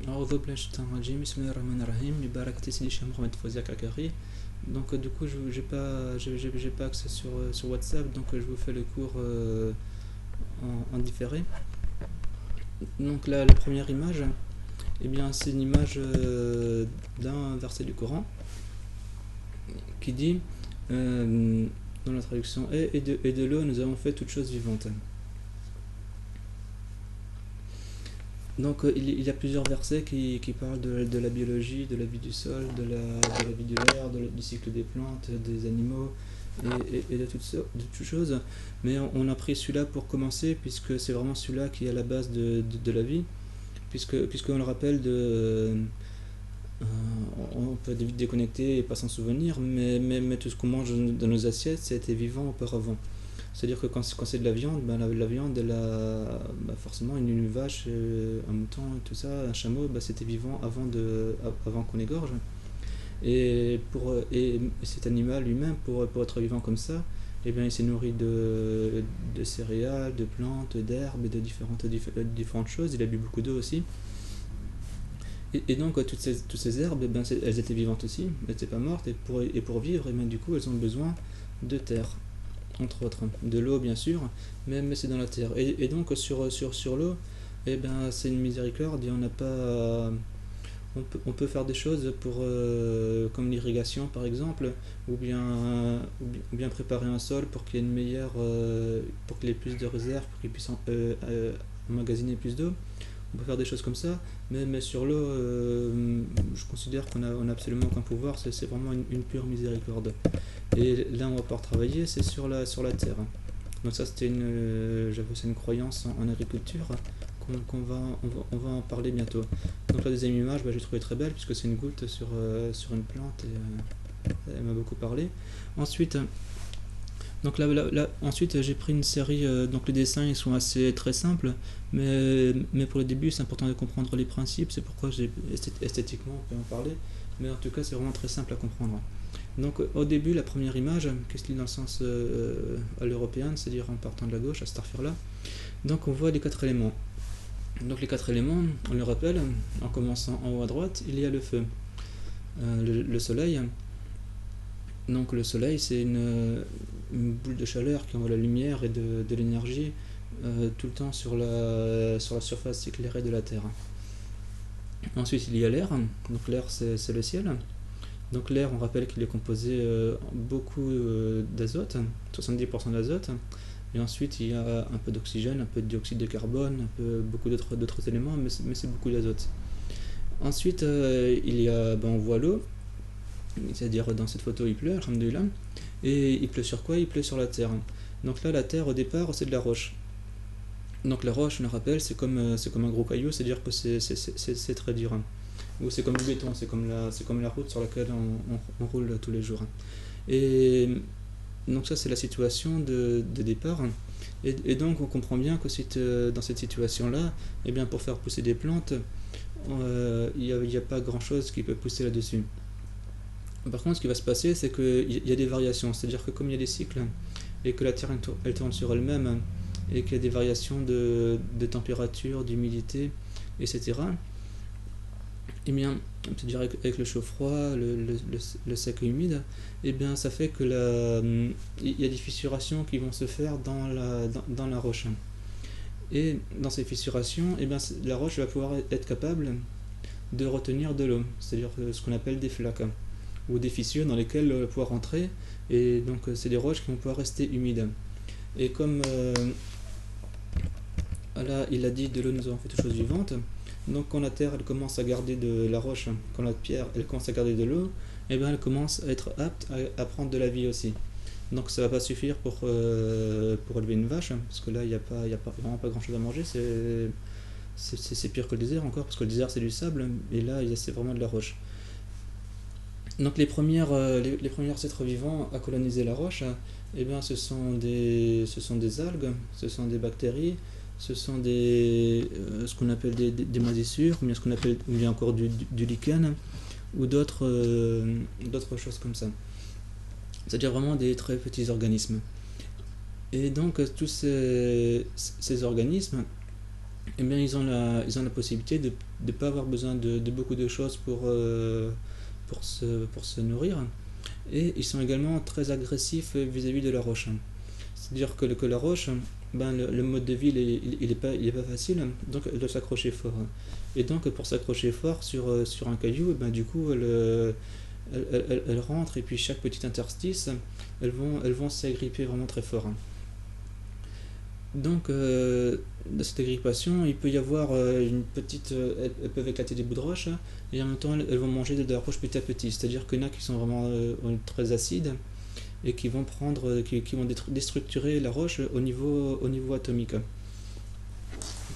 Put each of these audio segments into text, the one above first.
أعوذ بالله من الشيطان الرجيم بسم الله الرحمن الرحيم ببركة سيدي الشيخ Mohamed Fawzi Kakari. Donc du coup j'ai pas accès sur WhatsApp, donc je vous fais le cours en différé. Donc là la première image, eh bien c'est une image d'un verset du Coran qui dit dans la traduction et de l'eau nous avons fait toutes choses vivantes. Donc il y a plusieurs versets qui parlent de la biologie, de la vie du sol, de la vie de l'air, du cycle des plantes, des animaux et de toutes choses. Mais on a pris celui-là pour commencer, puisque c'est vraiment celui-là qui est à la base de la vie, puisqu'on le rappelle on peut vite déconnecter et pas s'en souvenir, mais tout ce qu'on mange dans nos assiettes, c'était vivant auparavant. C'est-à-dire que quand c'est de la viande, la viande, elle a forcément une vache, un mouton, tout ça, un chameau, c'était vivant avant qu'on égorge. Et cet animal lui-même, pour être vivant comme ça, eh bien, il s'est nourri de céréales, de plantes, d'herbes et de différentes choses. Il a bu beaucoup d'eau aussi. Et donc toutes ces herbes, elles étaient vivantes aussi, elles n'étaient pas mortes. Et pour vivre, et bien, du coup, elles ont besoin de terre, entre autres, de l'eau bien sûr, mais c'est dans la terre. Et donc sur l'eau, eh ben c'est une miséricorde. Et on peut faire des choses comme l'irrigation par exemple, ou bien préparer un sol pour qu'il y ait une meilleure, pour qu'il ait plus de réserves, pour qu'il puisse emmagasiner plus d'eau. On peut faire des choses comme ça, mais sur l'eau, je considère qu'on a absolument aucun pouvoir. C'est vraiment une pure miséricorde. Et là, on va pouvoir travailler, c'est sur la terre. Donc ça, c'était une croyance en agriculture qu'on va en parler bientôt. Donc la deuxième image, j'ai trouvé très belle, puisque c'est une goutte sur une plante, et elle m'a beaucoup parlé. Ensuite, ensuite j'ai pris une série, donc les dessins ils sont très simples, mais pour le début c'est important de comprendre les principes, c'est pourquoi esthétiquement on peut en parler, mais en tout cas c'est vraiment très simple à comprendre. Donc au début la première image, qui se lit dans le sens à l'européenne, c'est-à-dire en partant de la gauche, à cette affaire-là, donc on voit les 4 éléments. Donc les 4 éléments, on le rappelle, en commençant en haut à droite, il y a le feu, le soleil. Donc le soleil c'est une boule de chaleur qui envoie la lumière et de l'énergie tout le temps sur la surface éclairée de la Terre. Ensuite il y a l'air, donc l'air c'est le ciel. Donc l'air, on rappelle qu'il est composé beaucoup d'azote, 70% d'azote, et ensuite il y a un peu d'oxygène, un peu de dioxyde de carbone, beaucoup d'autres éléments, mais c'est beaucoup d'azote. Ensuite on voit l'eau. C'est-à-dire dans cette photo il pleut, alhamdoulilah, et il pleut sur quoi? Il pleut sur la terre. Donc là la terre au départ c'est de la roche. Donc la roche, on le rappelle, c'est comme un gros caillou, c'est-à-dire que c'est très dur. Ou c'est comme du béton, c'est comme la route sur laquelle on roule tous les jours. Et donc ça c'est la situation de départ. Et donc on comprend bien que dans cette situation-là, eh bien pour faire pousser des plantes, il n'y a pas grand-chose qui peut pousser là-dessus. Par contre, ce qui va se passer, c'est qu'il y a des variations, c'est-à-dire que comme il y a des cycles, et que la Terre elle tourne sur elle-même, et qu'il y a des variations de température, d'humidité, etc., et bien, c'est-à-dire avec le chaud froid, le sec et humide, et bien ça fait que il y a des fissurations qui vont se faire dans la roche. Et dans ces fissurations, et bien la roche va pouvoir être capable de retenir de l'eau, c'est-à-dire ce qu'on appelle des flaques, ou des fissures dans lesquelles elle va pouvoir rentrer, et donc c'est des roches qui vont pouvoir rester humides. Et comme là il a dit de l'eau nous avons fait toutes choses vivantes, donc quand la terre elle commence à garder de la roche, quand la pierre elle commence à garder de l'eau, et bien elle commence à être apte à prendre de la vie aussi. Donc ça va pas suffire pour élever une vache, parce que là il y a vraiment pas grand chose à manger, c'est pire que le désert encore, parce que le désert c'est du sable, et là c'est vraiment de la roche. Donc les premiers êtres vivants à coloniser la roche, eh bien, ce sont des algues, ce sont des bactéries, ce sont ce qu'on appelle des moisissures, ou bien encore du lichen, ou d'autres choses comme ça. C'est-à-dire vraiment des très petits organismes. Et donc tous ces organismes, eh bien, ils ont la possibilité de ne pas avoir besoin de beaucoup de choses pour se nourrir. Et ils sont également très agressifs vis-à-vis de la roche. C'est-à-dire que la roche, ben, le mode de vie, il est pas facile, donc elle doit s'accrocher fort. Et donc, pour s'accrocher fort sur un caillou, ben, du coup, elle rentre, et puis chaque petit interstice, elles vont s'agripper vraiment très fort. Donc, dans cette agrippation, il peut y avoir une petite. Elles peuvent éclater des bouts de roche, et en même temps, elles vont manger de la roche petit à petit. C'est-à-dire qu'il y en a qui sont vraiment très acides, et qui vont qui vont déstructurer la roche au niveau atomique,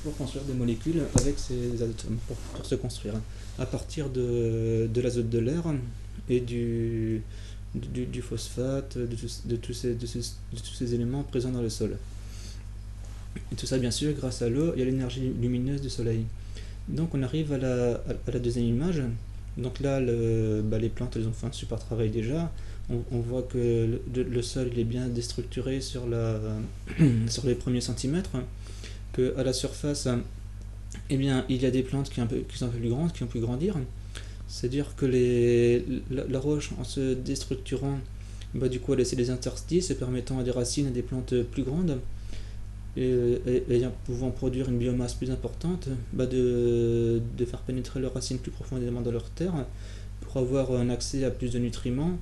pour construire des molécules avec ces atomes, pour se construire, à partir de l'azote de l'air et du phosphate, de tous ces éléments présents dans le sol. Et tout ça, bien sûr, grâce à l'eau et à l'énergie lumineuse du soleil. Donc, on arrive à la deuxième image. Donc là, les plantes, elles ont fait un super travail déjà. On voit que le sol, il est bien déstructuré sur sur les premiers centimètres. Qu'à la surface, eh bien, il y a des plantes qui sont un peu plus grandes, qui ont pu grandir. C'est-à-dire que la roche, en se déstructurant, du coup, elle laisse des interstices permettant à des racines, à des plantes plus grandes, et pouvant produire une biomasse plus importante, de faire pénétrer leurs racines plus profondément dans leur terre pour avoir un accès à plus de nutriments,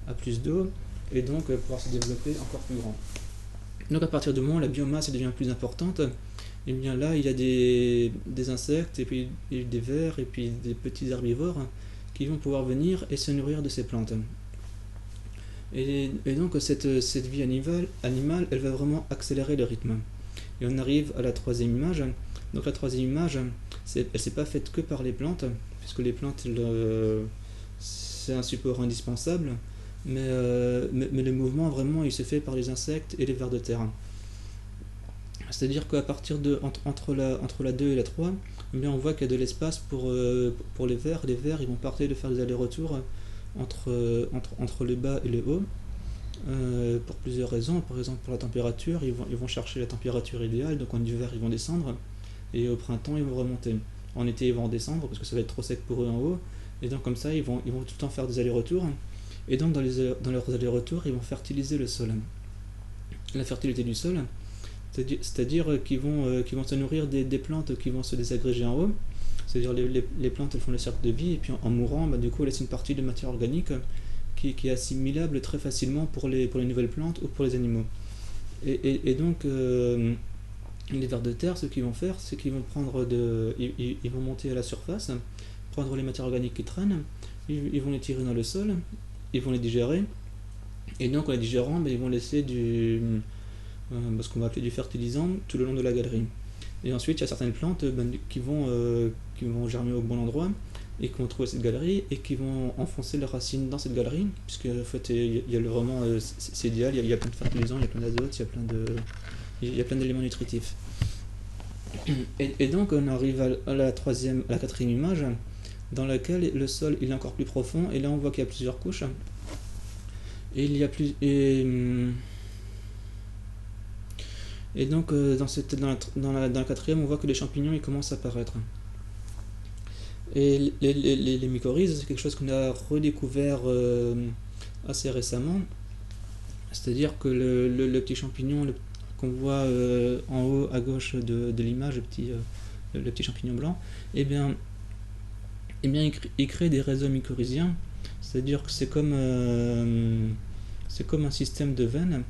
à plus d'eau, et donc pouvoir se développer encore plus grand. Donc à partir du moment où la biomasse devient plus importante, et bien là il y a des insectes, et puis des vers, et puis des petits herbivores qui vont pouvoir venir et se nourrir de ces plantes. Et donc cette vie animale, elle va vraiment accélérer le rythme. Et on arrive à la troisième image. Donc la troisième image, elle ne s'est pas faite que par les plantes, puisque les plantes, c'est un support indispensable, mais le mouvement, vraiment, il se fait par les insectes et les vers de terre. C'est-à-dire qu'à partir entre la 2 et la 3, eh bien, on voit qu'il y a de l'espace pour les vers. Les vers, ils vont partir de faire des allers-retours entre le bas et le haut, pour plusieurs raisons. Par exemple, pour la température, ils vont chercher la température idéale, donc en hiver, ils vont descendre, et au printemps, ils vont remonter. En été, ils vont redescendre, parce que ça va être trop sec pour eux en haut, et donc comme ça, ils vont tout le temps faire des allers-retours, et donc dans leurs allers-retours, ils vont fertiliser le sol. La fertilité du sol, c'est-à-dire qu'ils vont se nourrir des plantes qui vont se désagréger en haut. C'est-à-dire les plantes, elles font le cercle de vie, et puis en mourant, du coup, elles laissent une partie de matière organique qui est assimilable très facilement pour les nouvelles plantes ou pour les animaux. Et donc, les vers de terre, ce qu'ils vont faire, c'est qu'ils vont ils vont monter à la surface, prendre les matières organiques qui traînent, ils vont les tirer dans le sol, ils vont les digérer, et donc en les digérant, ils vont laisser ce qu'on va appeler du fertilisant tout le long de la galerie. Et ensuite, il y a certaines plantes qui vont germer au bon endroit, et qui vont trouver cette galerie, et qui vont enfoncer leurs racines dans cette galerie, puisque en fait, vraiment, c'est idéal, il y a plein de fertilisants, il y a plein d'azote, il y a plein d'éléments nutritifs. Et donc, on arrive à la quatrième image, dans laquelle le sol il est encore plus profond, et là on voit qu'il y a plusieurs couches. Et il y a plus. Et donc, dans la quatrième, on voit que les champignons ils commencent à apparaître. Et les mycorhizes, c'est quelque chose qu'on a redécouvert assez récemment. C'est-à-dire que le petit champignon qu'on voit en haut à gauche de l'image, le petit champignon blanc, eh bien, il crée des réseaux mycorhiziens. C'est-à-dire que c'est comme un système de veines.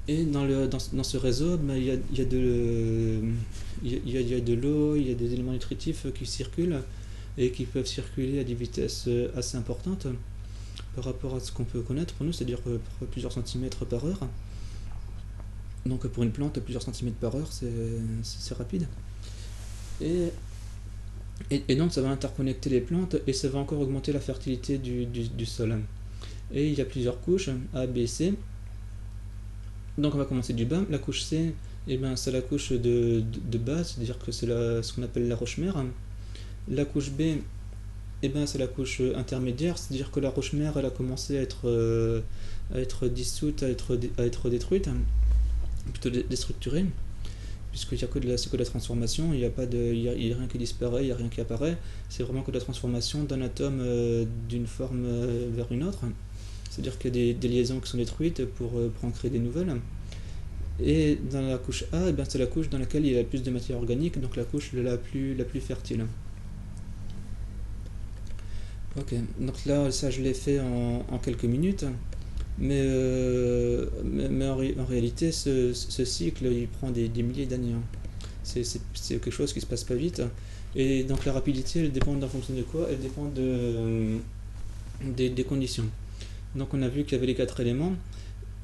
Et dans ce réseau, il y a de l'eau, il y a des éléments nutritifs qui circulent, et qui peuvent circuler à des vitesses assez importantes par rapport à ce qu'on peut connaître pour nous, c'est-à-dire plusieurs centimètres par heure. Donc pour une plante, plusieurs centimètres par heure, c'est rapide. Et donc ça va interconnecter les plantes, et ça va encore augmenter la fertilité du sol. Et il y a plusieurs couches, A, B, C. Donc on va commencer du bas. La couche C, c'est la couche de base, c'est-à-dire que c'est ce qu'on appelle la roche-mère. La couche B, c'est la couche intermédiaire, c'est-à-dire que la roche-mère elle a commencé à être dissoute, à être détruite, plutôt déstructurée. puisqu'il n'y a que c'est que de la transformation, il n'y a, pas de, il y a rien qui disparaît, il n'y a rien qui apparaît, c'est vraiment que de la transformation d'un atome d'une forme vers une autre. C'est-à-dire qu'il y a des liaisons qui sont détruites pour en créer des nouvelles. Et dans la couche A, eh bien, c'est la couche dans laquelle il y a le plus de matière organique, donc la couche la plus fertile. Ok, donc là, ça je l'ai fait en quelques minutes, mais en réalité, ce cycle, il prend des milliers d'années. Hein. C'est quelque chose qui se passe pas vite. Et donc la rapidité, elle dépend en fonction de quoi? Elle dépend des conditions. Donc on a vu qu'il y avait les 4 éléments,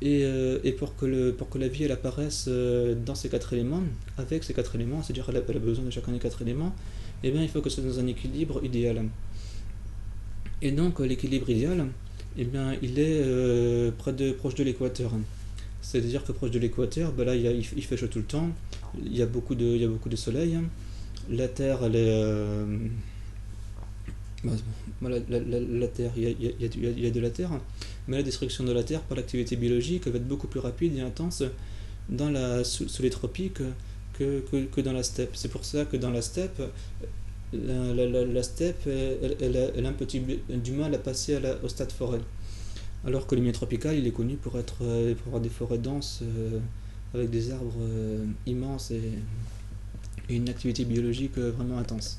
et pour que la vie elle apparaisse dans ces 4 éléments, avec ces 4 éléments, c'est-à-dire qu'elle a besoin de chacun des 4 éléments, et bien il faut que ce soit dans un équilibre idéal. Et donc l'équilibre idéal, eh bien, il est proche de l'équateur. C'est-à-dire que proche de l'équateur, ben là il fait chaud tout le temps, il y a beaucoup de soleil, la Terre elle est... voilà, la Terre, il y a de la Terre, mais la destruction de la Terre par l'activité biologique va être beaucoup plus rapide et intense sous les tropiques que dans la steppe. C'est pour ça que dans la steppe, la steppe, elle a un petit du mal à passer au stade forêt. Alors que le milieu tropical, il est connu pour avoir des forêts denses avec des arbres immenses et une activité biologique vraiment intense.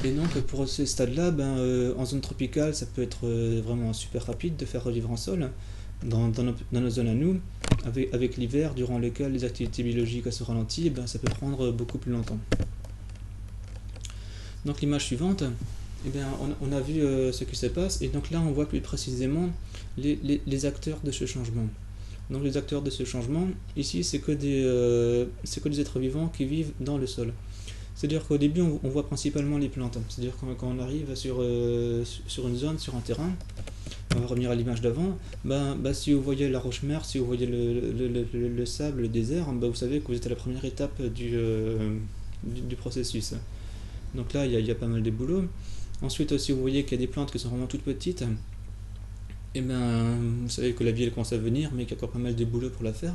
Et donc pour ces stades-là, en zone tropicale, ça peut être vraiment super rapide de faire revivre un sol. Dans nos zones à nous, avec l'hiver, durant lequel les activités biologiques se ralentissent, ça peut prendre beaucoup plus longtemps. Donc l'image suivante, on a vu ce qui se passe, et donc là on voit plus précisément les acteurs de ce changement. Donc les acteurs de ce changement, ici c'est que des êtres vivants qui vivent dans le sol. C'est-à-dire qu'au début, on voit principalement les plantes. C'est-à-dire quand on arrive sur une zone, sur un terrain, on va revenir à l'image d'avant, si vous voyez la roche-mère, si vous voyez le sable, le désert, vous savez que vous êtes à la première étape du processus. Donc là, il y a pas mal de boulot. Ensuite, si vous voyez qu'il y a des plantes qui sont vraiment toutes petites, vous savez que la vie elle commence à venir, mais qu'il y a encore pas mal de boulot pour la faire.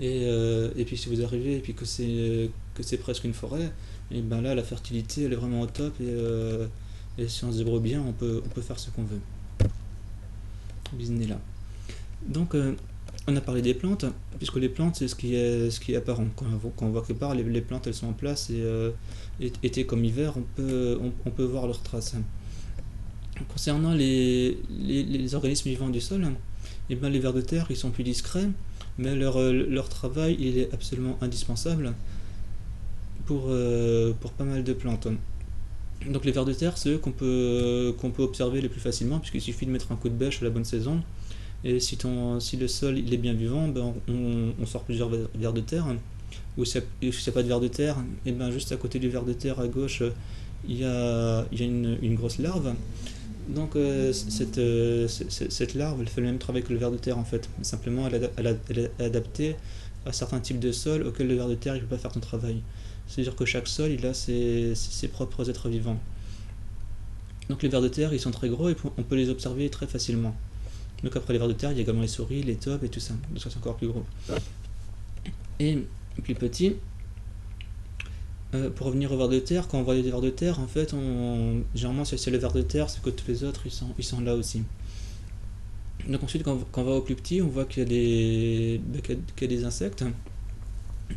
Et puis si vous arrivez et puis que c'est presque une forêt, et là la fertilité elle est vraiment au top, et si on se débrouille bien, on peut faire ce qu'on veut. Bismillah. Donc on a parlé des plantes, puisque les plantes c'est ce qui est apparent. Quand on voit quelque part les plantes elles sont en place, et été comme hiver on peut voir leurs traces. Concernant les organismes vivants du sol, les vers de terre ils sont plus discrets, mais leur travail il est absolument indispensable pour pas mal de plantes. Donc les vers de terre, c'est eux qu'on peut observer le plus facilement, puisqu'il suffit de mettre un coup de bêche à la bonne saison, et si le sol il est bien vivant, on sort plusieurs vers de terre. Ou s'il n'y a pas de vers de terre, juste à côté du vers de terre à gauche, il y a une grosse larve. Donc cette larve, elle fait le même travail que le ver de terre en fait. Simplement, elle est adaptée à certains types de sols auxquels le ver de terre ne peut pas faire son travail. C'est-à-dire que chaque sol, il a ses propres êtres vivants. Donc les vers de terre, ils sont très gros et on peut les observer très facilement. Donc après les vers de terre, il y a également les souris, les taupes et tout ça. Donc ça c'est encore plus gros. Et plus petit, pour revenir au ver de terre, quand on voit des vers de terre, en fait, généralement si c'est le ver de terre, c'est que tous les autres ils sont là aussi. Donc ensuite, quand on va au plus petit, on voit qu'il y a des insectes.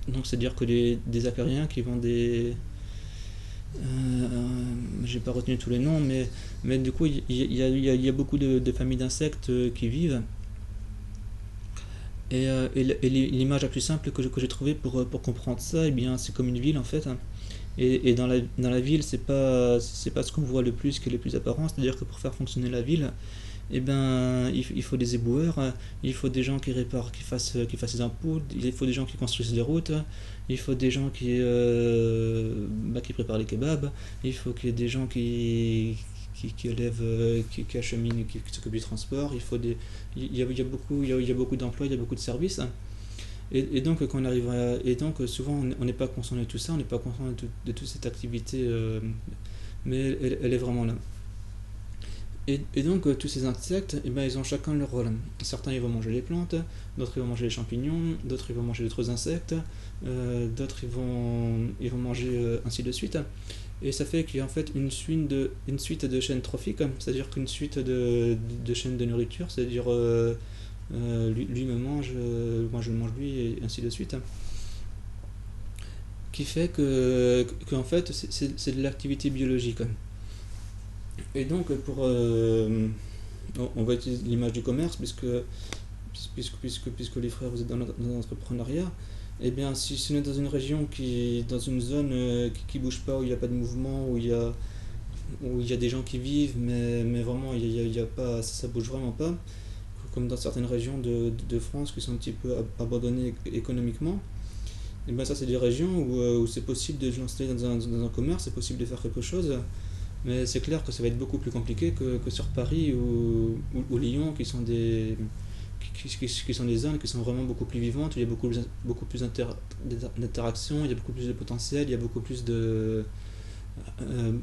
Donc c'est-à-dire que des acariens qui vont des... j'ai pas retenu tous les noms, mais du coup il y a beaucoup de familles d'insectes qui vivent. Et l'image la plus simple que j'ai trouvée pour comprendre ça, c'est comme une ville en fait. Et dans la ville, c'est pas ce qu'on voit le plus qui est le plus apparent. C'est-à-dire que pour faire fonctionner la ville, il faut des éboueurs, il faut des gens qui réparent, qui fassent des ampoules, il faut des gens qui construisent des routes, il faut des gens qui préparent les kebabs, il faut qu'il y ait des gens qui élèvent, qui acheminent, qui s'occupent du transport. Il y a beaucoup d'emplois, il y a beaucoup de services. Et donc quand on arrive souvent on n'est pas conscient de tout ça, on n'est pas conscient de toute cette activité, mais elle est vraiment là. Et donc tous ces insectes, eh ben, ils ont chacun leur rôle. Certains ils vont manger les plantes, d'autres ils vont manger les champignons, d'autres ils vont manger d'autres insectes, d'autres ils vont manger ainsi de suite. Et ça fait qu'il y a en fait une suite de chaînes trophiques, c'est-à-dire qu'une suite de chaînes de nourriture, c'est-à-dire lui me mange, moi je le mange lui, et ainsi de suite. Qui fait que en fait c'est de l'activité biologique. Et donc on va utiliser l'image du commerce puisque les frères vous êtes dans l'entrepreneuriat. Eh bien, si on est dans une région dans une zone qui bouge pas, où il n'y a pas de mouvement, où il y a des gens qui vivent, mais vraiment il y a pas, ça bouge vraiment pas, comme dans certaines régions de France qui sont un petit peu abandonnées économiquement. Et ben ça c'est des régions où c'est possible de se lancer dans un commerce, c'est possible de faire quelque chose, mais c'est clair que ça va être beaucoup plus compliqué que sur Paris ou Lyon qui sont qui sont des zones qui sont vraiment beaucoup plus vivantes, où il y a beaucoup plus d'interactions, il y a beaucoup plus de potentiel, il y a beaucoup plus de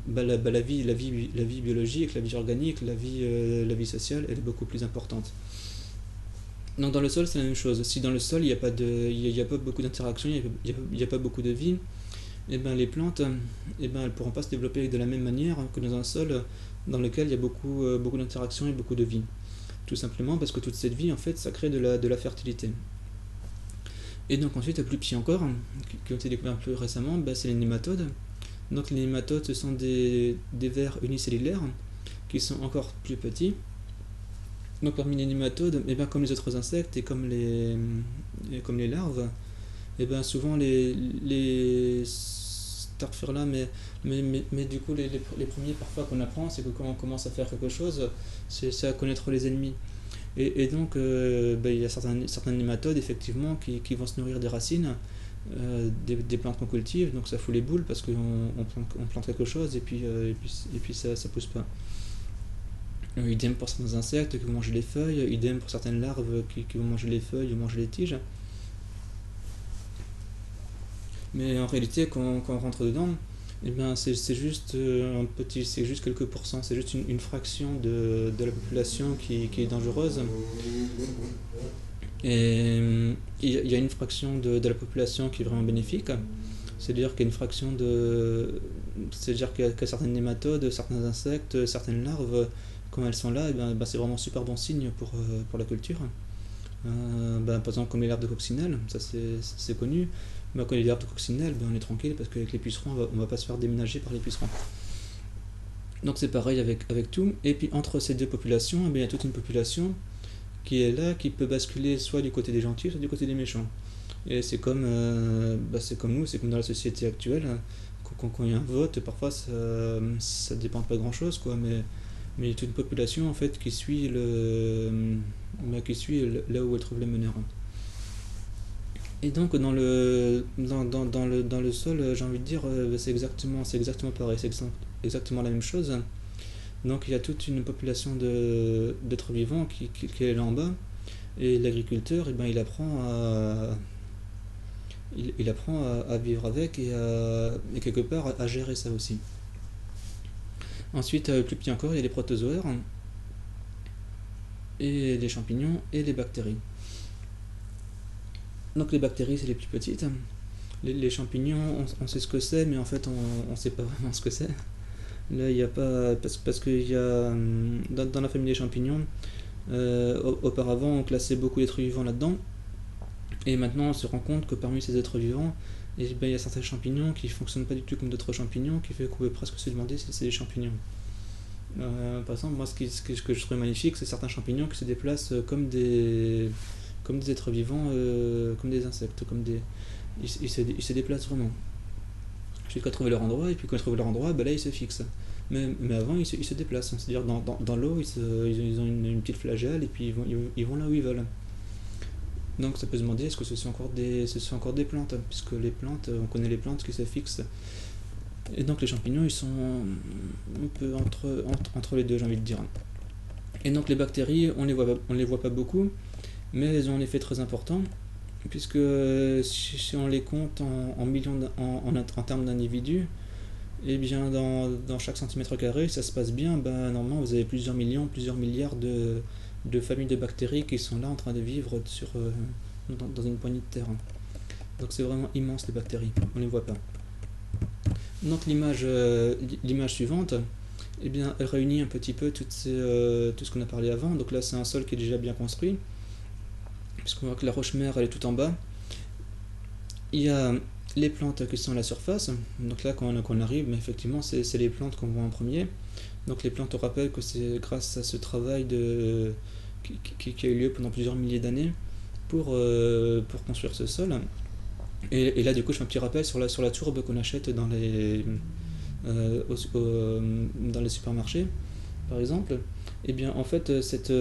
la vie biologique, la vie organique, la vie sociale, elle est beaucoup plus importante. Donc dans le sol c'est la même chose. Si dans le sol il n'y a pas beaucoup d'interactions, il n'y a pas beaucoup de vie, et ben les plantes, et ben elles ne pourront pas se développer de la même manière que dans un sol dans lequel il y a beaucoup d'interactions et beaucoup de vie. Tout simplement parce que toute cette vie en fait ça crée de la fertilité. Et donc ensuite, plus petit encore, qui ont été découverts plus récemment, ben, c'est les nématodes. Donc les nématodes ce sont des vers unicellulaires qui sont encore plus petits. Donc parmi les nématodes, et ben, comme les autres insectes et comme les larves, et ben, souvent les starfurla, mais du coup les premiers parfois qu'on apprend, c'est que quand on commence à faire quelque chose, c'est à connaître les ennemis. Et donc ben, il y a certains nématodes effectivement qui vont se nourrir des racines des plantes qu'on cultive, donc ça fout les boules parce qu'on plante quelque chose et puis ça pousse pas. Idem pour certains insectes qui vont manger les feuilles, idem pour certaines larves qui vont manger les feuilles ou manger les tiges. Mais en réalité, quand on rentre dedans, eh ben c'est juste c'est juste quelques pourcents, c'est juste une fraction de la population qui est dangereuse. Et il y a une fraction de la population qui est vraiment bénéfique. C'est-à-dire qu'il y a une fraction c'est-à-dire qu'il y a certaines nématodes, certains insectes, certaines larves, quand elles sont là, ben, c'est vraiment super bon signe pour la culture. Ben, par exemple, comme les larves de coccinelle, ça c'est connu. Ben, quand il y a des larves de coccinelle, ben, on est tranquille parce qu'avec les pucerons, on va pas se faire déménager par les pucerons. Donc c'est pareil avec tout. Et puis entre ces deux populations, ben, il y a toute une population qui est là, qui peut basculer soit du côté des gentils, soit du côté des méchants. Et c'est comme nous, c'est comme dans la société actuelle. Quand il y a un vote, parfois ça dépend de pas grand chose, quoi, mais il y a toute une population en fait qui suit là où elle trouve les meneurs. Et donc dans le sol, j'ai envie de dire, c'est exactement pareil, c'est exactement la même chose. Donc il y a toute une population d'êtres vivants qui est là en bas, et l'agriculteur, eh ben, il apprend à vivre avec et quelque part à gérer ça aussi. Ensuite, plus petit encore, il y a les protozoaires, et les champignons et les bactéries. Donc les bactéries, c'est les plus petites. Les champignons, on sait ce que c'est, mais en fait, on ne sait pas vraiment ce que c'est. Là, il n'y a pas... Parce qu'il y a... Dans la famille des champignons, auparavant, on classait beaucoup d'êtres vivants là-dedans. Et maintenant, on se rend compte que parmi ces êtres vivants, il y a certains champignons qui ne fonctionnent pas du tout comme d'autres champignons, qui fait qu'on peut presque se demander si c'est des champignons. Par exemple, moi, ce que je trouve magnifique, c'est certains champignons qui se déplacent comme des êtres vivants, comme des insectes, ils se déplacent vraiment. Jusqu'à trouver leur endroit, et puis quand ils trouvent leur endroit, ben là ils se fixent. Mais avant ils se déplacent, c'est-à-dire dans l'eau, ils ont une petite flagelle, et puis ils vont là où ils veulent. Donc ça peut se demander, est-ce que ce sont encore des plantes, puisque les plantes, on connaît les plantes qui se fixent. Et donc les champignons, ils sont un peu entre les deux, j'ai envie de dire. Et donc les bactéries, on les voit pas beaucoup, mais elles ont un effet très important, puisque si on les compte en millions, en termes d'individus, Et bien dans chaque centimètre carré, ça se passe bien, ben, normalement vous avez plusieurs millions, plusieurs milliards de familles de bactéries qui sont là en train de vivre dans une poignée de terre. Donc c'est vraiment immense les bactéries, on ne les voit pas. Donc l'image suivante, eh bien, elle réunit un petit peu tout ce qu'on a parlé avant. Donc là c'est un sol qui est déjà bien construit, puisqu'on voit que la roche-mère elle est tout en bas. Il y a les plantes qui sont à la surface. Donc là quand on arrive, mais effectivement c'est les plantes qu'on voit en premier. Donc les plantes, on rappelle que c'est grâce à ce travail qui a eu lieu pendant plusieurs milliers d'années pour construire ce sol. Et là, du coup, je fais un petit rappel sur la tourbe qu'on achète dans les supermarchés, par exemple. Et bien, en fait, cette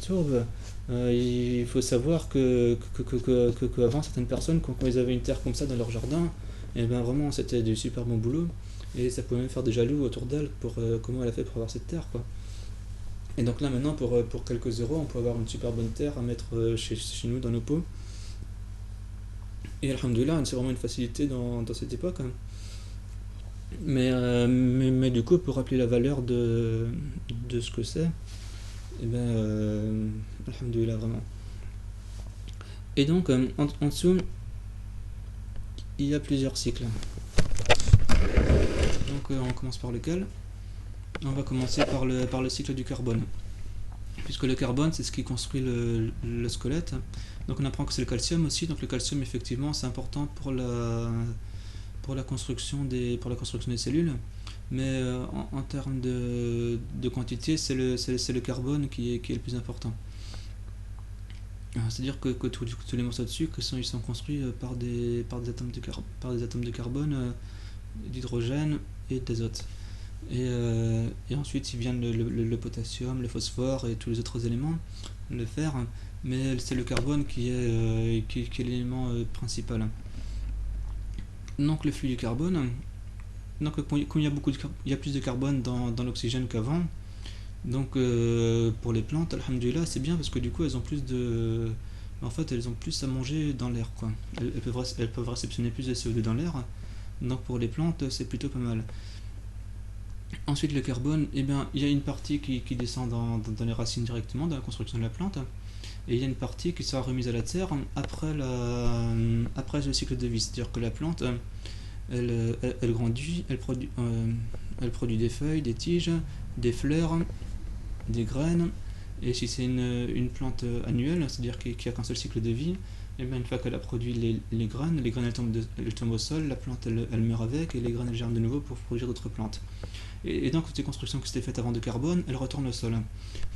tourbe, il faut savoir qu'avant, certaines personnes, quand ils avaient une terre comme ça dans leur jardin, et bien vraiment, c'était du super bon boulot. Et ça pouvait même faire des jaloux autour d'elle pour comment elle a fait pour avoir cette terre, quoi. Et donc là, maintenant, pour quelques euros, on peut avoir une super bonne terre à mettre chez nous dans nos pots. Et alhamdoulilah, c'est vraiment une facilité dans cette époque, hein. Mais du coup, pour rappeler la valeur de ce que c'est, et ben, alhamdoulilah, vraiment. Et donc, en dessous, il y a plusieurs cycles. Donc, on commence par lequel? On va commencer par le cycle du carbone. Puisque le carbone, c'est ce qui construit le squelette. Donc on apprend que c'est le calcium aussi. Donc le calcium, effectivement, c'est important pour la construction des cellules. Mais en termes de quantité, c'est le carbone qui est le plus important. C'est-à-dire que tous les morceaux de sucre ils sont construits par des atomes de carbone, d'hydrogène et d'azote. Et ensuite, il vient le potassium, le phosphore et tous les autres éléments, le fer, mais c'est le carbone qui est l'élément principal. Donc le flux du carbone, donc quand il y a plus de carbone dans l'oxygène qu'avant, donc pour les plantes, alhamdoulilah, c'est bien parce que du coup elles ont plus à manger dans l'air, quoi. Elles peuvent réceptionner plus de CO2 dans l'air, donc pour les plantes c'est plutôt pas mal. Ensuite, le carbone, eh bien, il y a une partie qui descend dans les racines directement, dans la construction de la plante, et il y a une partie qui sera remise à la terre après le cycle de vie. C'est-à-dire que la plante, elle grandit, elle produit des feuilles, des tiges, des fleurs, des graines, et si c'est une plante annuelle, c'est-à-dire qui n'a qu'un seul cycle de vie, et bien une fois qu'elle a produit les graines elles tombent au sol, la plante elle meurt avec, et les graines elles germent de nouveau pour produire d'autres plantes. Et donc toutes ces constructions qui s'étaient faites avant de carbone, elles retournent au sol.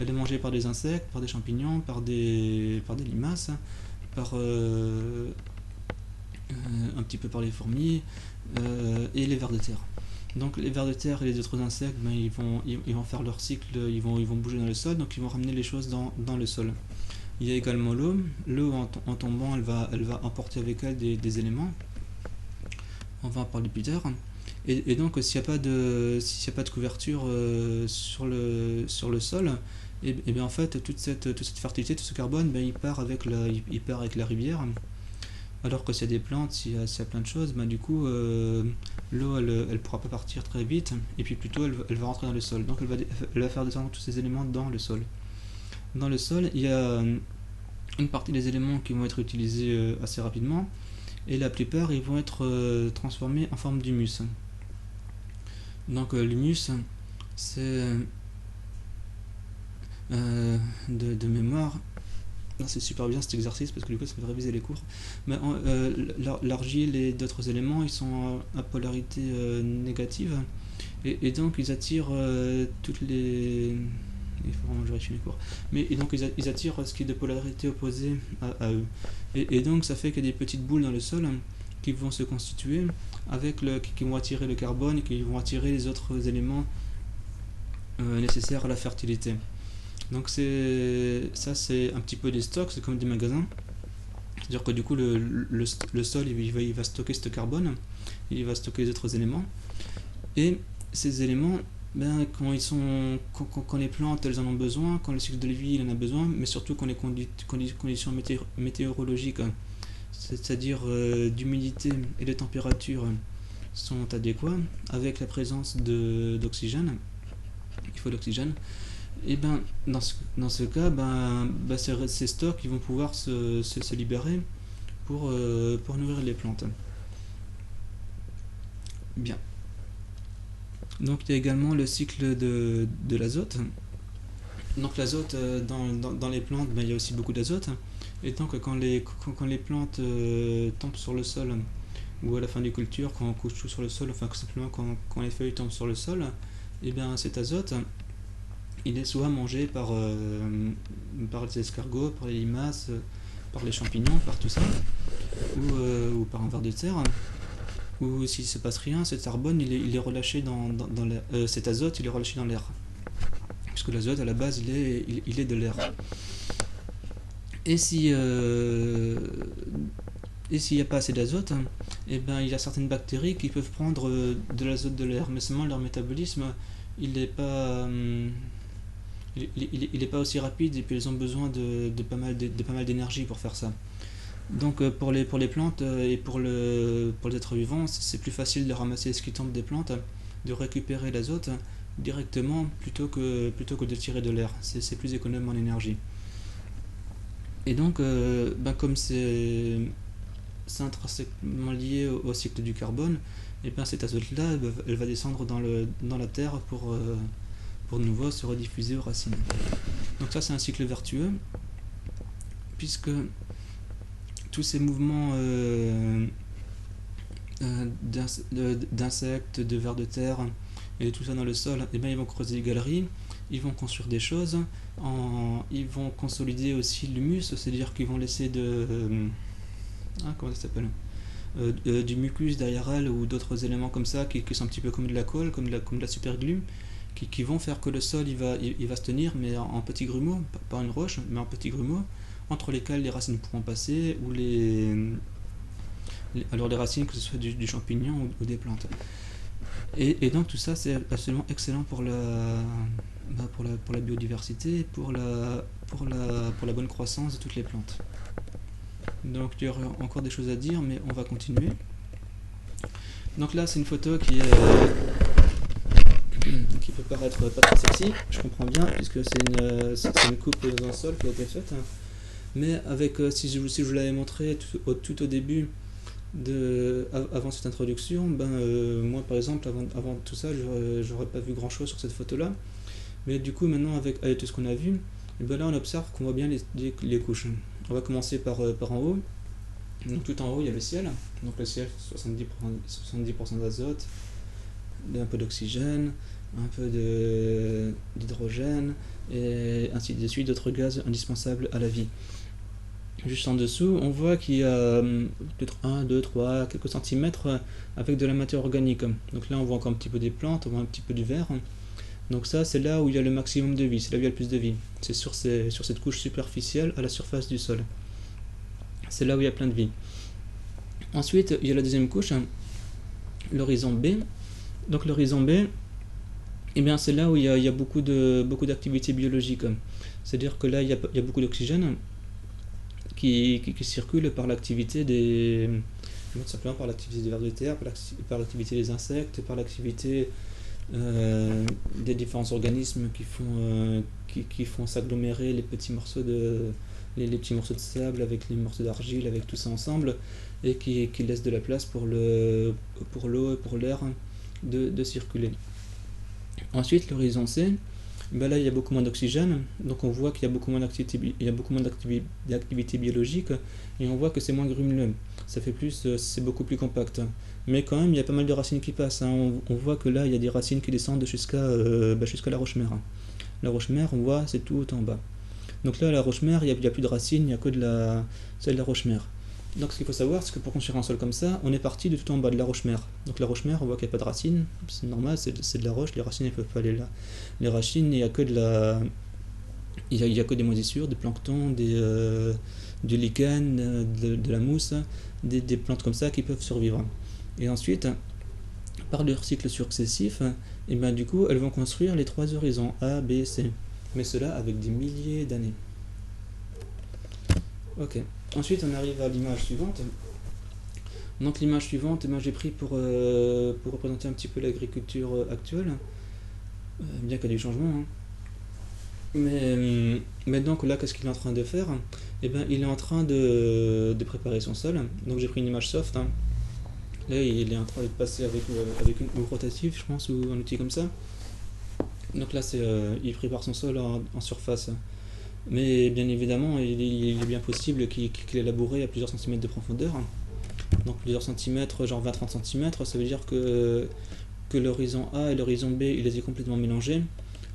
Elle est mangée par des insectes, par des champignons, par des limaces, un petit peu par les fourmis et les vers de terre. Donc les vers de terre et les autres insectes, ben, ils vont faire leur cycle, ils vont bouger dans le sol, donc ils vont ramener les choses dans le sol. Il y a également l'eau. L'eau en tombant, elle va emporter avec elle des éléments. On va en parler plus tard. Et donc s'il n'y a pas de couverture sur le sol, et bien en fait toute cette fertilité, tout ce carbone, ben, il part avec la rivière. Alors que s'il y a des plantes, s'il y a plein de choses, ben, du coup l'eau elle pourra pas partir très vite, et puis plutôt elle va rentrer dans le sol. Donc elle va faire descendre tous ces éléments dans le sol. Dans le sol, il y a une partie des éléments qui vont être utilisés assez rapidement, et la plupart ils vont être transformés en forme d'humus. Donc l'humus, c'est de mémoire, c'est super bien cet exercice parce que du coup ça fait réviser les cours. Mais l'argile et d'autres éléments, ils sont à polarité négative, et donc ils attirent toutes les... Il faut vraiment que je vérifie mes cours. Mais et donc ils attirent ce qui est de polarité opposée à eux. Et donc ça fait qu'il y a des petites boules dans le sol qui vont se constituer qui vont attirer le carbone et qui vont attirer les autres éléments nécessaires à la fertilité. Donc c'est un petit peu des stocks, c'est comme des magasins. C'est-à-dire que du coup le sol il va stocker ce carbone, il va stocker les autres éléments, et ces éléments, ben, quand les plantes elles en ont besoin, quand le cycle de vie il en a besoin, mais surtout quand les conditions météorologiques, c'est-à-dire d'humidité et de température, sont adéquats, avec la présence d'oxygène, il faut l'oxygène, et ben dans ce cas, ces stocks ils vont pouvoir se libérer pour nourrir les plantes. Bien. Donc il y a également le cycle de l'azote. Donc l'azote dans les plantes, il y a aussi beaucoup d'azote. Et donc quand les plantes tombent sur le sol, ou à la fin des cultures, quand on couche tout sur le sol, enfin simplement quand les feuilles tombent sur le sol, et bien cet azote, il est soit mangé par les escargots, par les limaces, par les champignons, par tout ça, ou par un ver de terre. Ou s'il ne se passe rien, cet carbone il est relâché dans l'air. Cet azote il est relâché dans l'air. Puisque l'azote à la base il est de l'air. Et s'il n'y a pas assez d'azote, il y a certaines bactéries qui peuvent prendre de l'azote de l'air, mais seulement leur métabolisme il n'est pas aussi rapide, et puis elles ont besoin de pas mal d'énergie pour faire ça. Donc pour les plantes et pour les êtres vivants, c'est plus facile de ramasser ce qui tombe des plantes, de récupérer l'azote directement plutôt que de tirer de l'air. C'est plus économe en énergie. Et donc comme c'est intrinsèquement lié au cycle du carbone, et cet azote-là, elle va descendre dans la terre pour de nouveau se rediffuser aux racines. Donc ça c'est un cycle vertueux, puisque tous ces mouvements d'insectes, de vers de terre et tout ça dans le sol, ils vont creuser des galeries, ils vont construire des choses, ils vont consolider aussi l'humus, c'est-à-dire qu'ils vont laisser comment ça s'appelle, du mucus derrière elles, ou d'autres éléments comme ça qui sont un petit peu comme de la colle, comme de la superglue, qui vont faire que le sol il va se tenir, mais en petits grumeaux, pas une roche, mais en petits grumeaux, entre lesquels les racines pourront passer, ou alors les racines, que ce soit du champignon ou des plantes. Et donc tout ça c'est absolument excellent pour la biodiversité, pour la bonne croissance de toutes les plantes. Donc il y aurait encore des choses à dire, mais on va continuer. Donc là c'est une photo qui peut paraître pas très sexy, je comprends bien, puisque c'est une coupe dans un sol qui a été faite. Mais avec, si je vous l'avais montré tout au début, avant cette introduction, moi par exemple, avant tout ça, j'aurais pas vu grand chose sur cette photo là. Mais du coup, maintenant, avec tout ce qu'on a vu, là on observe qu'on voit bien les couches. On va commencer par en haut. Donc tout en haut, il y a le ciel. Donc le ciel, 70% d'azote, un peu d'oxygène, un peu d'hydrogène, et ainsi de suite, d'autres gaz indispensables à la vie. Juste en dessous, on voit qu'il y a peut-être 1, 2, 3, quelques centimètres avec de la matière organique. Donc là, on voit encore un petit peu des plantes, on voit un petit peu du verre. Donc ça, c'est là où il y a le maximum de vie, c'est là où il y a le plus de vie. C'est sur cette couche superficielle à la surface du sol. C'est là où il y a plein de vie. Ensuite, il y a la deuxième couche, l'horizon B. Donc l'horizon B, c'est là où il y a beaucoup d'activités biologiques. C'est-à-dire que là, il y a beaucoup d'oxygène qui circule par l'activité simplement par l'activité des vers de terre, par l'activité des insectes, par l'activité des différents organismes qui font s'agglomérer les petits morceaux de sable avec les morceaux d'argile, avec tout ça ensemble, et qui laissent de la place pour l'eau et pour l'air de circuler. Ensuite, l'horizon C, là il y a beaucoup moins d'oxygène, donc on voit qu'il y a beaucoup moins d'activité biologique, et on voit que c'est moins grumeleux. C'est beaucoup plus compact. Mais quand même, il y a pas mal de racines qui passent. On voit que là, il y a des racines qui descendent jusqu'à la roche-mère. La roche-mère, on voit, c'est tout en bas. Donc là, la roche-mère, il n'y a plus de racines, il n'y a que de la roche-mère. Donc ce qu'il faut savoir, c'est que pour construire un sol comme ça, on est parti de tout en bas, de la roche-mère. Donc la roche-mère, on voit qu'il n'y a pas de racines, c'est normal, c'est de la roche, les racines ne peuvent pas aller là. Les racines, il n'y a que des moisissures, des planctons, du lichen, de la mousse, des plantes comme ça qui peuvent survivre. Et ensuite, par leur cycle successif, du coup, elles vont construire les 3 horizons, A, B, C. Mais cela avec des milliers d'années. Ok. Ensuite, on arrive à l'image suivante. Donc l'image suivante, eh ben, j'ai pris pour représenter un petit peu l'agriculture actuelle, bien qu'il y a du changement, hein. Mais donc là, qu'est-ce qu'il est en train de faire? Eh ben, il est en train de préparer son sol. Donc j'ai pris une image soft, hein. Là, il est en train de passer avec une rotative, je pense, ou un outil comme ça. Donc là, il prépare son sol en surface. Mais bien évidemment, il est bien possible qu'il est labouré à plusieurs centimètres de profondeur. Donc plusieurs centimètres, genre 20-30 centimètres, ça veut dire que l'horizon A et l'horizon B, il les est complètement mélangés.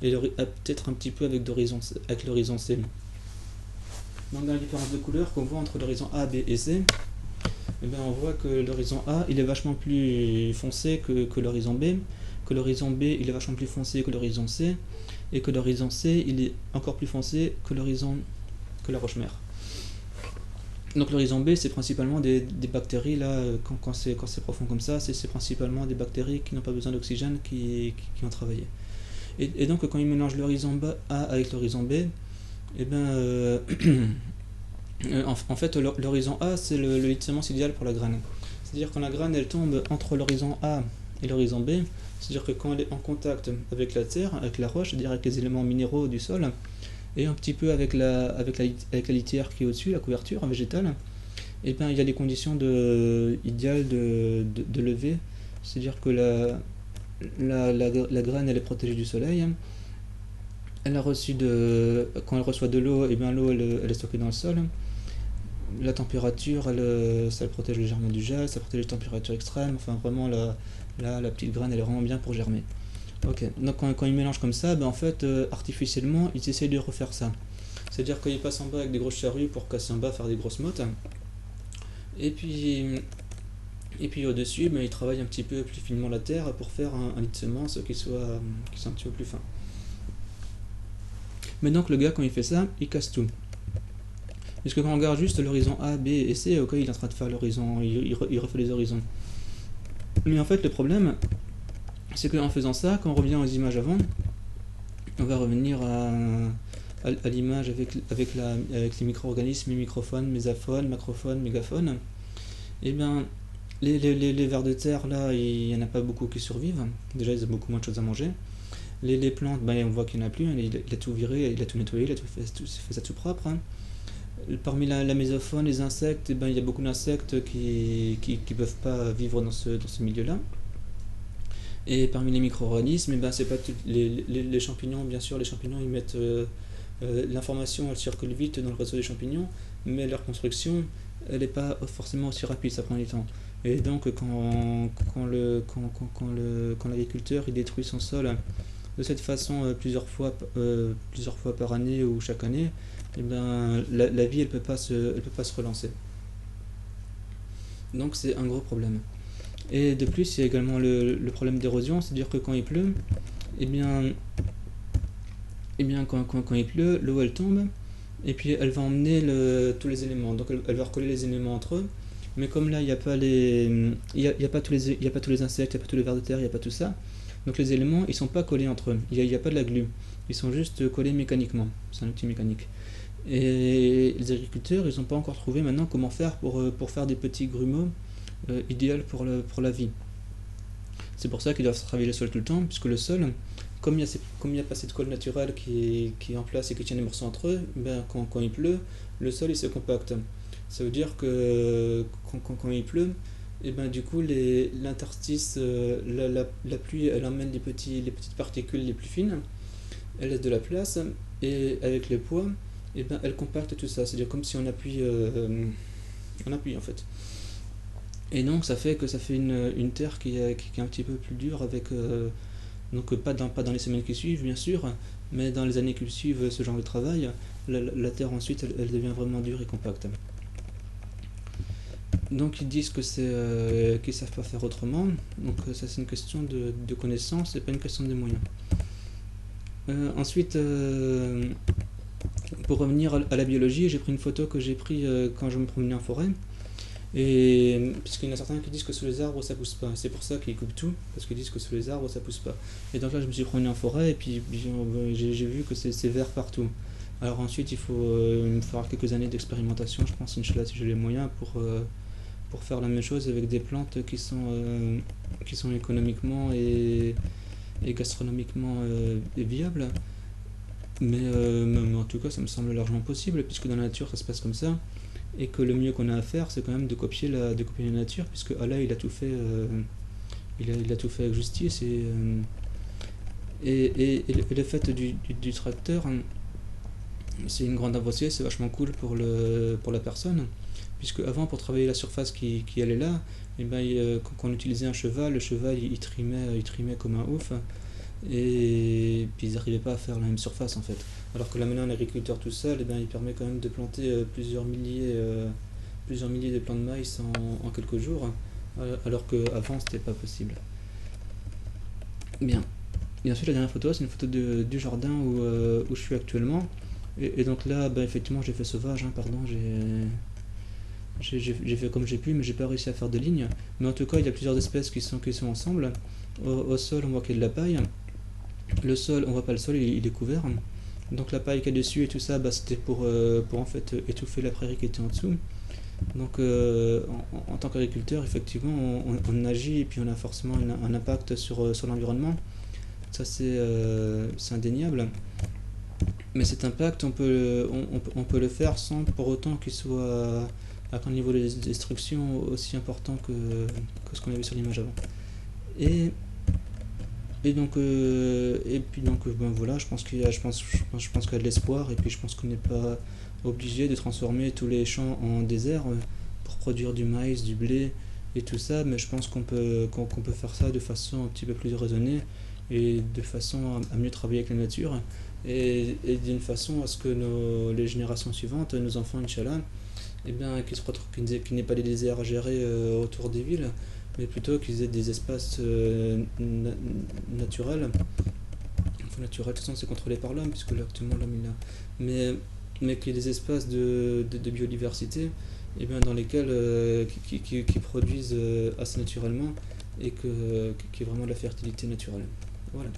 Et peut-être un petit peu avec l'horizon C. Donc dans la différence de couleur qu'on voit entre l'horizon A, B et C, eh bien, on voit que l'horizon A il est vachement plus foncé que l'horizon B, que l'horizon B il est vachement plus foncé que l'horizon C, et que l'horizon C il est encore plus foncé que la roche-mère. Donc l'horizon B c'est principalement des bactéries, là quand c'est profond comme ça, c'est principalement des bactéries qui n'ont pas besoin d'oxygène qui ont travaillé. Et donc quand il mélange l'horizon A avec l'horizon B, eh ben, en fait l'horizon A c'est le lit de semence idéal pour la graine. C'est-à-dire quand la graine elle tombe entre l'horizon A et l'horizon B, c'est-à-dire que quand elle est en contact avec la terre, avec la roche, c'est-à-dire avec les éléments minéraux du sol, et un petit peu avec la litière qui est au-dessus, la couverture végétale, et ben, il y a des conditions idéales de lever, c'est-à-dire que la graine elle est protégée du soleil, elle a reçu quand elle reçoit de l'eau, et bien l'eau elle est stockée dans le sol. La température, ça protège légèrement du gel, ça protège les températures extrêmes, enfin vraiment la petite graine elle est vraiment bien pour germer. Ok, donc quand ils mélangent comme ça, ben en fait artificiellement ils essayent de refaire ça. C'est-à-dire qu'ils passent en bas avec des grosses charrues pour casser en bas, faire des grosses mottes. Et puis au-dessus, ben, ils travaillent un petit peu plus finement la terre pour faire un lit de semences qui soit un petit peu plus fin. Mais donc le gars quand il fait ça, il casse tout. Parce que quand on regarde juste l'horizon A, B et C, ok, il est en train de faire l'horizon, il refait les horizons. Mais en fait le problème, c'est qu'en faisant ça, quand on revient aux images avant, on va revenir à l'image avec les micro-organismes, les microphones, mésaphones, macrophones, mégaphones. Et bien, les vers de terre, là, il n'y en a pas beaucoup qui survivent. Déjà, ils ont beaucoup moins de choses à manger. Les plantes, ben, on voit qu'il n'y en a plus. Il a tout viré, il a tout nettoyé, il a fait ça tout propre. Parmi la mésofaune, les insectes, ben, il y a beaucoup d'insectes qui ne peuvent pas vivre dans ce milieu-là. Et parmi les micro-organismes, ben, c'est pas les champignons, bien sûr, les champignons, ils mettent l'information, elle circule vite dans le réseau des champignons, mais leur construction, elle n'est pas forcément aussi rapide, ça prend du temps. Et donc, quand l'agriculteur il détruit son sol de cette façon plusieurs fois par année ou chaque année, et ben, la vie, elle peut pas se relancer. Donc, c'est un gros problème. Et de plus, il y a également le problème d'érosion, c'est-à-dire que quand il pleut, eh bien quand il pleut, l'eau elle tombe, et puis elle va emmener tous les éléments. Donc elle va recoller les éléments entre eux. Mais comme là, il n'y a pas tous les insectes, il n'y a pas tous les vers de terre, il n'y a pas tout ça. Donc les éléments, ils sont pas collés entre eux. Il n'y a pas de la glu. Ils sont juste collés mécaniquement. C'est un outil mécanique. Et les agriculteurs, ils n'ont pas encore trouvé maintenant comment faire pour faire des petits grumeaux idéal pour la vie. C'est pour ça qu'ils doivent travailler le sol tout le temps, puisque le sol, comme il n'y a pas cette colle naturelle qui est en place et qui tient les morceaux entre eux, ben, quand il pleut, le sol il se compacte. Ça veut dire que quand il pleut, et ben, du coup l'interstice, la pluie elle emmène les petites particules les plus fines, elle laisse de la place, et avec les poids, et ben, elle compacte tout ça. C'est-à-dire comme si on appuie en fait. Et donc ça fait une terre qui est un petit peu plus dure avec donc pas dans les semaines qui suivent bien sûr, mais dans les années qui suivent ce genre de travail, la terre ensuite elle devient vraiment dure et compacte. Donc ils disent qu'ils savent pas faire autrement. Donc ça c'est une question de connaissance et pas une question de moyens. Ensuite pour revenir à la biologie, j'ai pris une photo que j'ai prise quand je me promenais en forêt. Et puisqu'il y en a certains qui disent que sous les arbres ça pousse pas, c'est pour ça qu'ils coupent tout, parce qu'ils disent que sous les arbres ça pousse pas. Et donc là je me suis promené en forêt et puis j'ai vu que c'est vert partout. Alors ensuite il me faudra quelques années d'expérimentation, je pense, Inch'Allah, si j'ai les moyens pour faire la même chose avec des plantes qui sont économiquement et gastronomiquement viables. Mais en tout cas, ça me semble largement possible, puisque dans la nature, ça se passe comme ça, et que le mieux qu'on a à faire, c'est quand même de copier la nature, puisque Allah, il a tout fait, il a tout fait avec justice, et le fait du tracteur, c'est une grande avancée, c'est vachement cool pour la personne, puisque avant, pour travailler la surface qui allait là, et ben, quand on utilisait un cheval, le cheval il trimait comme un ouf, et puis ils n'arrivaient pas à faire la même surface en fait. Alors que là maintenant, l'agriculteur tout seul, et ben, il permet quand même de planter plusieurs milliers de plants de maïs en quelques jours, alors qu'avant, c'était pas possible. Bien. Et ensuite, la dernière photo, c'est une photo du jardin où je suis actuellement. Et donc là, bah, effectivement, j'ai fait sauvage, hein, pardon, j'ai fait comme j'ai pu, mais j'ai pas réussi à faire de ligne. Mais en tout cas, il y a plusieurs espèces qui sont ensemble. Au sol, on voit qu'il y a de la paille. Le sol, on voit pas le sol, il est couvert. Donc la paille qu'il y a dessus et tout ça, bah, c'était pour en fait étouffer la prairie qui était en dessous. Donc en tant qu'agriculteur, effectivement, on agit et puis on a forcément un impact sur l'environnement. Ça c'est indéniable. Mais cet impact, on peut le faire sans pour autant qu'il soit à un niveau de destruction aussi important que ce qu'on a vu sur l'image avant. Et, et puis donc ben voilà, je pense je pense qu'il y a de l'espoir, et puis je pense qu'on n'est pas obligé de transformer tous les champs en désert pour produire du maïs, du blé et tout ça, mais je pense qu'on peut faire ça de façon un petit peu plus raisonnée et de façon à mieux travailler avec la nature, et d'une façon à ce que les générations suivantes, nos enfants, Inch'Allah, eh bien, qu'ils n'aient pas des déserts à gérer autour des villes, mais plutôt qu'ils aient des espaces naturels. Enfin, naturel, de toute façon, c'est contrôlé par l'homme, puisque là, actuellement, l'homme il a. Mais qu'il y ait des espaces de biodiversité, eh bien, dans lesquels qui produisent assez naturellement, et qui est vraiment de la fertilité naturelle. Voilà.